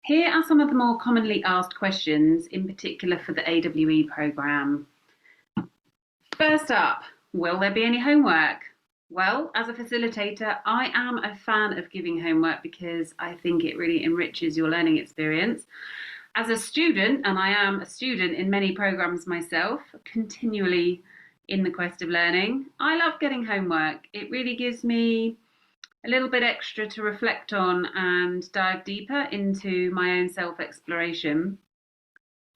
Here are some of the more commonly asked questions, in particular for the AWE programme. First up, will there be any homework? Well, as a facilitator, I am a fan of giving homework because I think it really enriches your learning experience. As a student, and I am a student in many programs myself, continually in the quest of learning, I love getting homework. It really gives me a little bit extra to reflect on and dive deeper into my own self-exploration.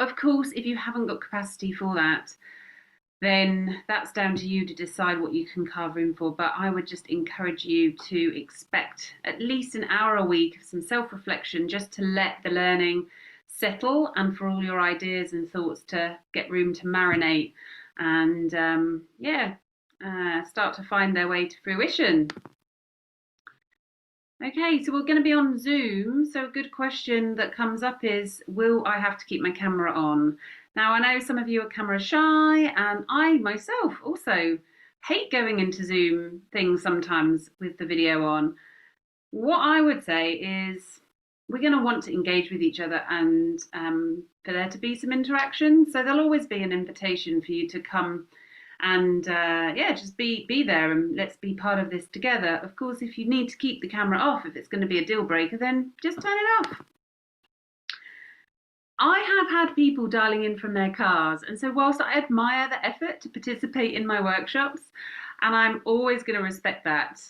Of course, if you haven't got capacity for that, then that's down to you to decide what you can carve room for. But I would just encourage you to expect at least an hour a week of some self-reflection just to let the learning settle and for all your ideas and thoughts to get room to marinate and start to find their way to fruition. Okay, so we're going to be on Zoom. So a good question that comes up is, will I have to keep my camera on? Now, I know some of you are camera shy, and I myself also hate going into Zoom things sometimes with the video on. What I would say is we're going to want to engage with each other and for there to be some interaction. So there'll always be an invitation for you to come and just be there and let's be part of this together. Of course, if you need to keep the camera off, if it's going to be a deal breaker, then just turn it off. I have had people dialing in from their cars, and so whilst I admire the effort to participate in my workshops, and I'm always going to respect that,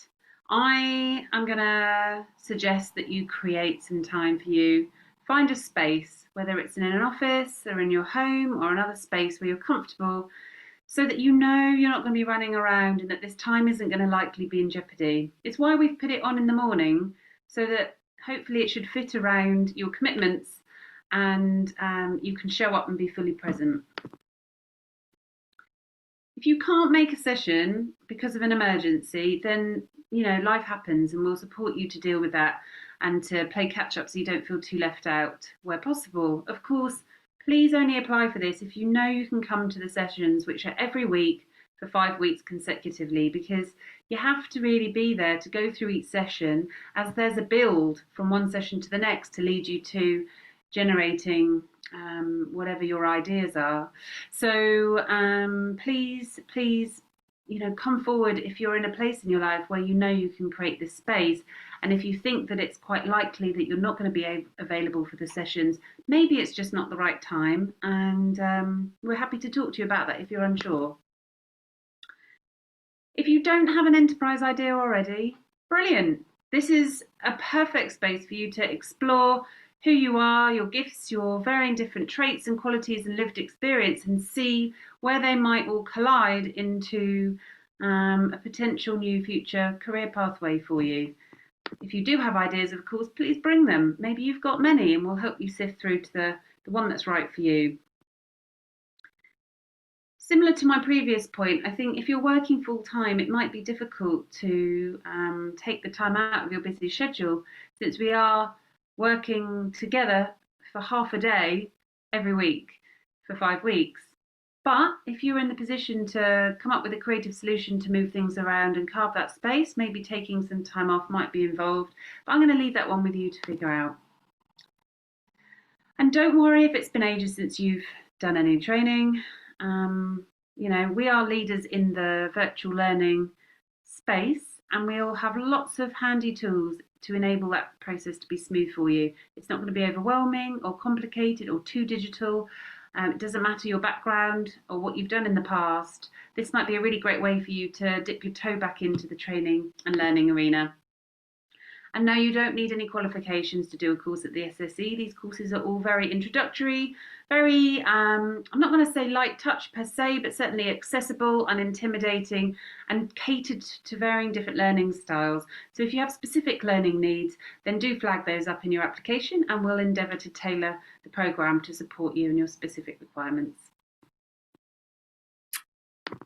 I am going to suggest that you create some time for you. Find a space, whether it's in an office or in your home or another space where you're comfortable, so that you know you're not going to be running around and that this time isn't going to likely be in jeopardy. It's why we've put it on in the morning, so that hopefully it should fit around your commitments and you can show up and be fully present. If you can't make a session because of an emergency, then life happens and we'll support you to deal with that and to play catch up so you don't feel too left out where possible. Of course, please only apply for this if you know you can come to the sessions, which are every week for 5 weeks consecutively, because you have to really be there to go through each session, as there's a build from one session to the next to lead you to generating whatever your ideas are. So please, come forward if you're in a place in your life where you know you can create this space. And if you think that it's quite likely that you're not going to be available for the sessions, maybe it's just not the right time. And we're happy to talk to you about that if you're unsure. If you don't have an enterprise idea already, brilliant. This is a perfect space for you to explore who you are, your gifts, your varying different traits and qualities and lived experience, and see where they might all collide into a potential new future career pathway for you. If you do have ideas, of course, please bring them. Maybe you've got many and we'll help you sift through to the one that's right for you. Similar to my previous point, I think if you're working full time, it might be difficult to take the time out of your busy schedule, since we are working together for half a day every week for 5 weeks. But if you're in the position to come up with a creative solution to move things around and carve that space, maybe taking some time off might be involved. But I'm going to leave that one with you to figure out. And don't worry if it's been ages since you've done any training. We are leaders in the virtual learning space, and we all have lots of handy tools to enable that process to be smooth for you. It's not going to be overwhelming or complicated or too digital. It doesn't matter your background or what you've done in the past. This might be a really great way for you to dip your toe back into the training and learning arena. And no, you don't need any qualifications to do a course at the SSE. These courses are all very introductory, very, I'm not going to say light touch per se, but certainly accessible and intimidating and catered to varying different learning styles. So if you have specific learning needs, then do flag those up in your application and we'll endeavour to tailor the programme to support you and your specific requirements.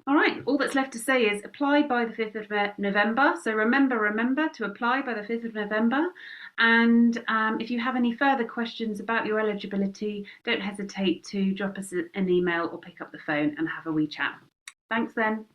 All right, all that's left to say is apply by the 5th of November. So remember to apply by the 5th of November. And if you have any further questions about your eligibility, don't hesitate to drop us an email or pick up the phone and have a wee chat. Thanks then.